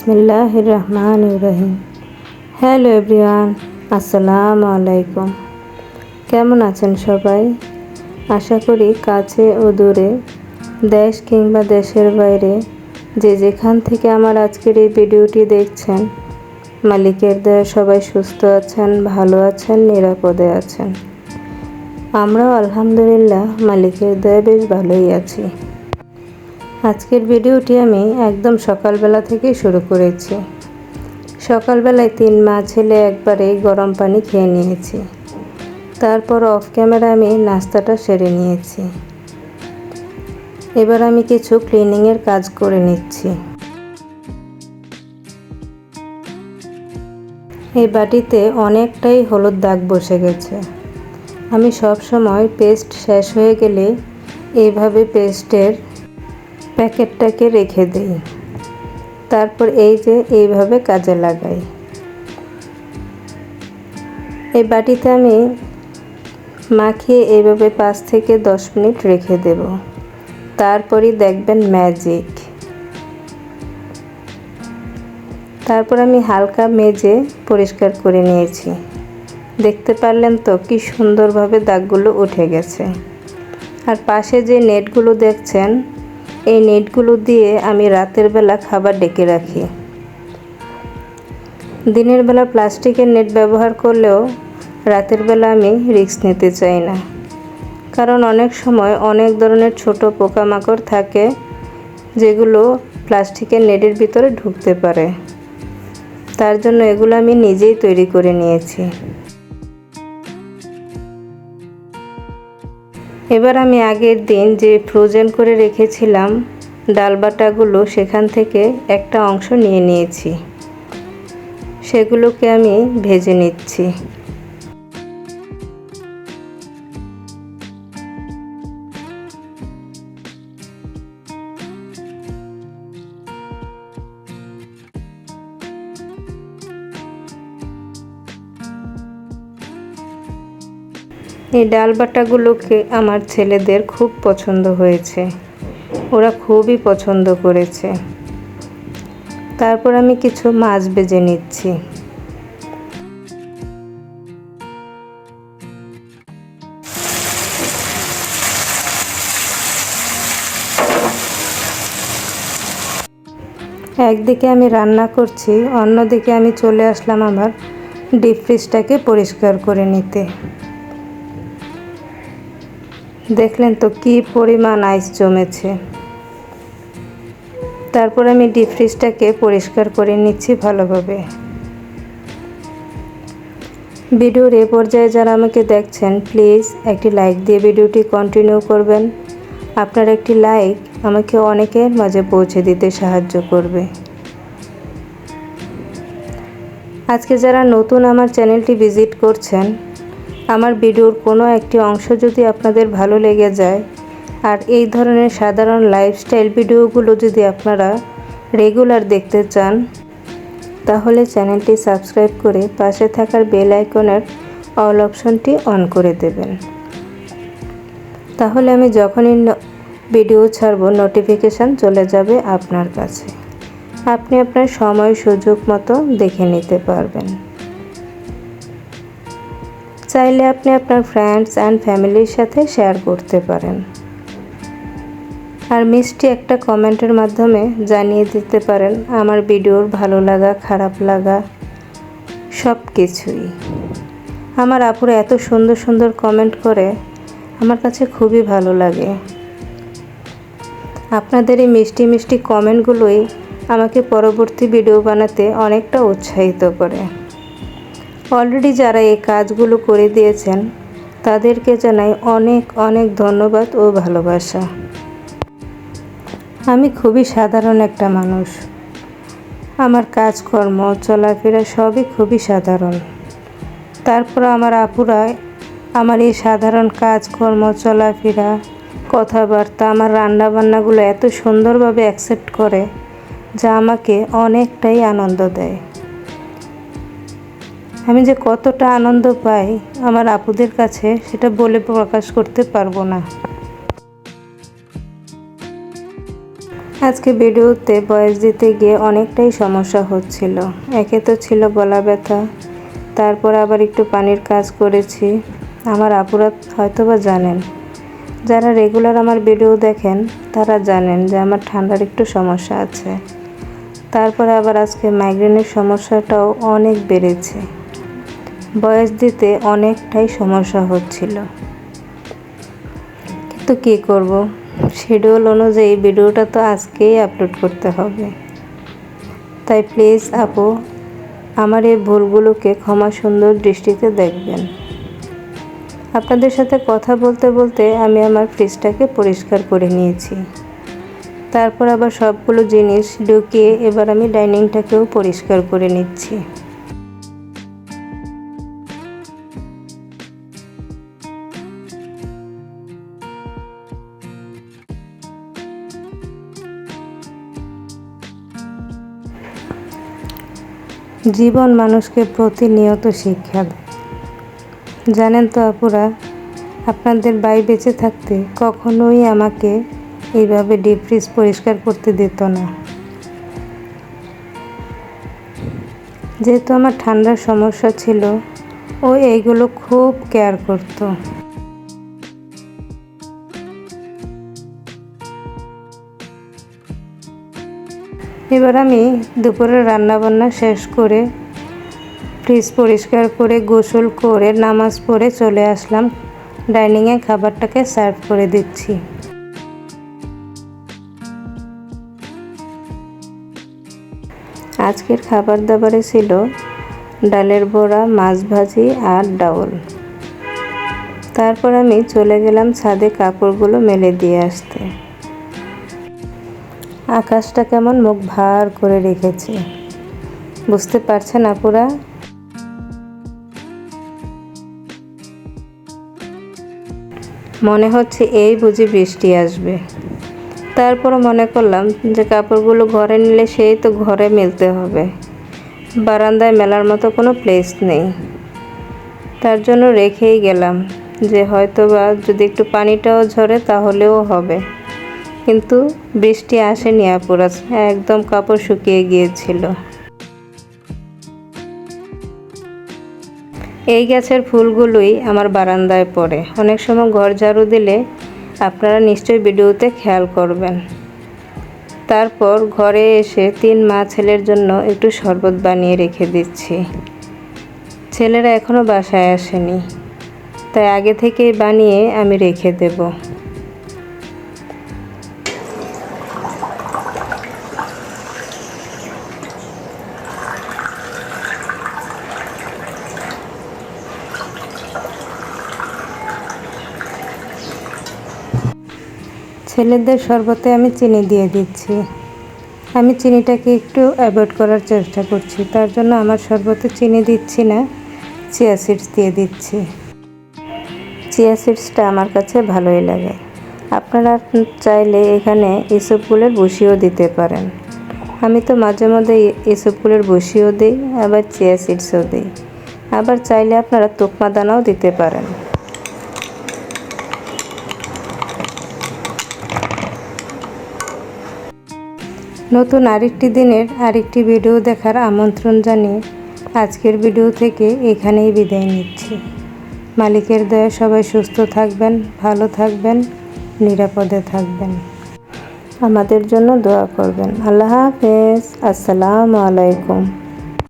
বিসমিল্লাহির রহমানির রহিম। Hello everyone, আসসালামু আলাইকুম। কেমন আছেন সবাই? আশা করি কাছে ও দূরে, দেশ কিংবা দেশের বাইরে যে যেখান থেকে আমার আজকের এই ভিডিওটি দেখছেন, মালিকের দয়ায় সবাই সুস্থ আছেন, ভালো আছেন, নিরাপদে আছেন। আমরাও আলহামদুলিল্লাহ মালিকের দয়ায় বেশ ভালোই আছি। আজকের ভিডিওটি আমি একদম সকালবেলা থেকেই শুরু করেছি। সকালবেলায় 3 মা ছেলে একবারেই গরম পানি খেয়ে নিয়েছি। তারপর অফ ক্যামেরা আমি নাস্তাটা সেরে নিয়েছি। এবার আমি কিছু ক্লিনিংয়ের কাজ করে নিচ্ছি। এই বাটিতে অনেকটাই হলুদ দাগ বসে গেছে। আমি সব সময় পেস্ট শেষ হয়ে গেলে এইভাবে পেস্টের প্যাকেটটাকে রেখে দিই, তারপর এইভাবে কাজে লাগাই। এই বাটিতে আমি মাখিয়ে এইভাবে 5 থেকে 10 মিনিট রেখে দেব। তারপরই দেখবেন ম্যাজিক। তারপর আমি হালকা মেজে পরিষ্কার করে নিয়েছি। দেখতে পারলেন তো কি সুন্দরভাবে দাগগুলো উঠে গেছে। আর পাশে যে নেটগুলো দেখছেন, এই নেটগুলো দিয়ে আমি রাতের বেলা খাবার ডেকে রাখি। দিনের বেলা প্লাস্টিকের নেট ব্যবহার করলেও রাতের বেলা আমি রিস্ক নিতে চাই না, কারণ অনেক সময় অনেক ধরনের ছোট পোকামাকড় থাকে যেগুলো প্লাস্টিকের নেটের ভিতরে ঢুকতে পারে। তার জন্য এগুলো আমি নিজেই তৈরি করে নিয়েছি। এবার আমি আগের দিন যে ফ্রোজেন করে রেখেছিলাম ডাল বাটাগুলো, সেখান থেকে একটা অংশ নিয়ে নিয়েছি। সেগুলোকে আমি ভেজে নিচ্ছি। এই ডাল বাটাগুলোকে আমার ছেলেদের খুব পছন্দ হয়েছে, ওরা খুবই পছন্দ করেছে। তারপর আমি কিছু মাছ ভেজে নিচ্ছি। একদিকে আমি রান্না করছি, অন্যদিকে আমি চলে আসলাম আমার ডিপ ফ্রিজটাকে পরিষ্কার করে নিতে। দেখলেন তো কি পরিমাণ আইস জমেছে। তারপর আমি ডিপ ফ্রিজটাকে পরিষ্কার করে নিচ্ছি ভালোভাবে। ভিডিওর এ পর্যায়ে যারা আমাকে দেখছেন, প্লিজ একটি লাইক দিয়ে ভিডিওটি কন্টিনিউ করবেন। আপনার একটি লাইক আমাকে অনেকের মাঝে পৌঁছে দিতে সাহায্য করবে। আজকে যারা নতুন আমার চ্যানেলটি ভিজিট করছেন, আমার ভিডিওর কোনো একটি অংশ যদি আপনাদের ভালো লেগে যায় আর এই ধরনের সাধারণ লাইফস্টাইল ভিডিওগুলো যদি আপনারা রেগুলার দেখতে চান, তাহলে চ্যানেলটি সাবস্ক্রাইব করে পাশে থাকার বেল আইকনের অল অপশনটি অন করে দেবেন। তাহলে আমি যখনই ভিডিও ছাড়ব নোটিফিকেশান চলে যাবে আপনার কাছে। আপনি আপনার সময় সুযোগ মতো দেখে নিতে পারবেন। চাইলে আপনি আপনার ফ্রেন্ডস অ্যান্ড ফ্যামিলির সাথে শেয়ার করতে পারেন। আর মিষ্টি একটা কমেন্টের মাধ্যমে জানিয়ে দিতে পারেন আমার ভিডিওর ভালো লাগা, খারাপ লাগা, সব কিছুই। আমার আপুরা এত সুন্দর সুন্দর কমেন্ট করে, আমার কাছে খুবই ভালো লাগে। আপনাদের এই মিষ্টি মিষ্টি কমেন্টগুলোই আমাকে পরবর্তী ভিডিও বানাতে অনেকটা উৎসাহিত করে। অলরেডি যারা এই কাজগুলো করে দিয়েছেন, তাদেরকে জানাই অনেক অনেক ধন্যবাদ ও ভালোবাসা। আমি খুবই সাধারণ একটা মানুষ। আমার কাজকর্ম, চলাফেরা সবই খুবই সাধারণ। তারপর আমার আপুরা আমার এই সাধারণ কাজকর্ম, চলাফেরা, কথাবার্তা, আমার রান্নাবান্নাগুলো এত সুন্দরভাবে অ্যাকসেপ্ট করে, যা আমাকে অনেকটাই আনন্দ দেয়। আমি যে কতটা আনন্দ পাই আমার আপুদের কাছে, সেটা বলে প্রকাশ করতে পারবো না। আজকে ভিডিওতে ভয়েস দিতে গিয়ে অনেকটাই সমস্যা হচ্ছিল। একে তো ছিল গলা ব্যথা, তারপর আবার একটু পানির কাজ করেছি। আমার আপুরা হয়তোবা জানেন, যারা রেগুলার আমার ভিডিও দেখেন তারা জানেন যে আমার ঠান্ডার একটু সমস্যা আছে। তারপরে আবার আজকে মাইগ্রেনের সমস্যাটাও অনেক বেড়েছে। ভয়েস দিতে অনেকটাই সমস্যা হচ্ছিল, কিন্তু কী করব, শিডিউল অনুযায়ী ভিডিওটা তো আজকেই আপলোড করতে হবে। তাই প্লিজ আপু, আমার এই ভুলগুলোকে ক্ষমা সুন্দর দৃষ্টিতে দেখবেন। আপনাদের সাথে কথা বলতে বলতে আমি আমার ফ্রিজটাকে পরিষ্কার করে নিয়েছি। তারপর আবার সবগুলো জিনিস ঢুকিয়ে এবার আমি ডাইনিংটাকেও পরিষ্কার করে নিচ্ছি। জীবন মানুষকে প্রতিনিয়ত শিক্ষা দেয়। জানেন তো আপুরা, আপনাদের ভাই বেঁচে থাকতে কখনোই আমাকে এইভাবে ডিপ ফ্রিজ পরিষ্কার করতে দিত না। যেহেতু আমার ঠান্ডার সমস্যা ছিল, ও এইগুলো খুব কেয়ার করতো। এবার আমি দুপুরের রান্নাবান্না শেষ করে ফ্রিজ পরিষ্কার করে গোসল করে নামাজ পড়ে চলে আসলাম ডাইনিংয়ে খাবারটাকে সার্ভ করে দিচ্ছি। আজকের খাবার দাবারে ছিল ডালের বড়া, মাছ ভাজি আর ডাউল। তারপর আমি চলে গেলাম ছাদে কাপড়গুলো মেলে দিয়ে আসতে। আকাশটা কেমন মুখ ভার করে রেখেছে, বুঝতে পারছেন আপুরা? মনে হচ্ছে এই বুঝি বৃষ্টি আসবে। তারপর মনে করলাম যে কাপড়গুলো ঘরে নিলে সেই তো ঘরে মেলতে হবে, বারান্দায় মেলার মতো কোনো প্লেস নেই। তার জন্য রেখেই গেলাম যে হয়তো বা যদি একটু পানিটাও ঝরে তাহলেও হবে, কিন্তু বৃষ্টি আসেনি আপুরা, একদম কাপড় শুকিয়ে গিয়েছিল। এই গাছের ফুলগুলোই আমার বারান্দায় পড়ে। অনেক সময় ঘর ঝাড়ু দিলে আপনারা নিশ্চয়ই ভিডিওতে খেয়াল করবেন। তারপর ঘরে এসে 3 মা ছেলের জন্য একটু শরবত বানিয়ে রেখে দিচ্ছি। ছেলেরা এখনও বাসায় আসেনি, তাই আগে থেকেই বানিয়ে আমি রেখে দেব। ছেলেদের শরবতে আমি চিনি দিয়ে দিচ্ছি। আমি চিনিটাকে একটু অ্যাভয়েড করার চেষ্টা করছি, তার জন্য আমার শরবতে চিনি দিচ্ছি না, চিয়া সিডস দিয়ে দিচ্ছি। চিয়া সিডসটা আমার কাছে ভালোই লাগে। আপনারা চাইলে এখানে ইসবগুলের বসিও দিতে পারেন। আমি তো মাঝে মধ্যে ইসবগুলের বসিও দিই, আবার চিয়া সিডসও দিই। আবার চাইলে আপনারা তোকমা দানাও দিতে পারেন। নতুন আরেকটি দিনের আরেকটি ভিডিও দেখার আমন্ত্রণ জানিয়ে আজকের ভিডিও থেকে এখানেই বিদায় নিচ্ছি। মালিকের দয়ায় সবাই সুস্থ থাকবেন, ভালো থাকবেন, নিরাপদে থাকবেন। আমাদের জন্য দোয়া করবেন। আল্লাহ হাফেজ। আসসালামু আলাইকুম।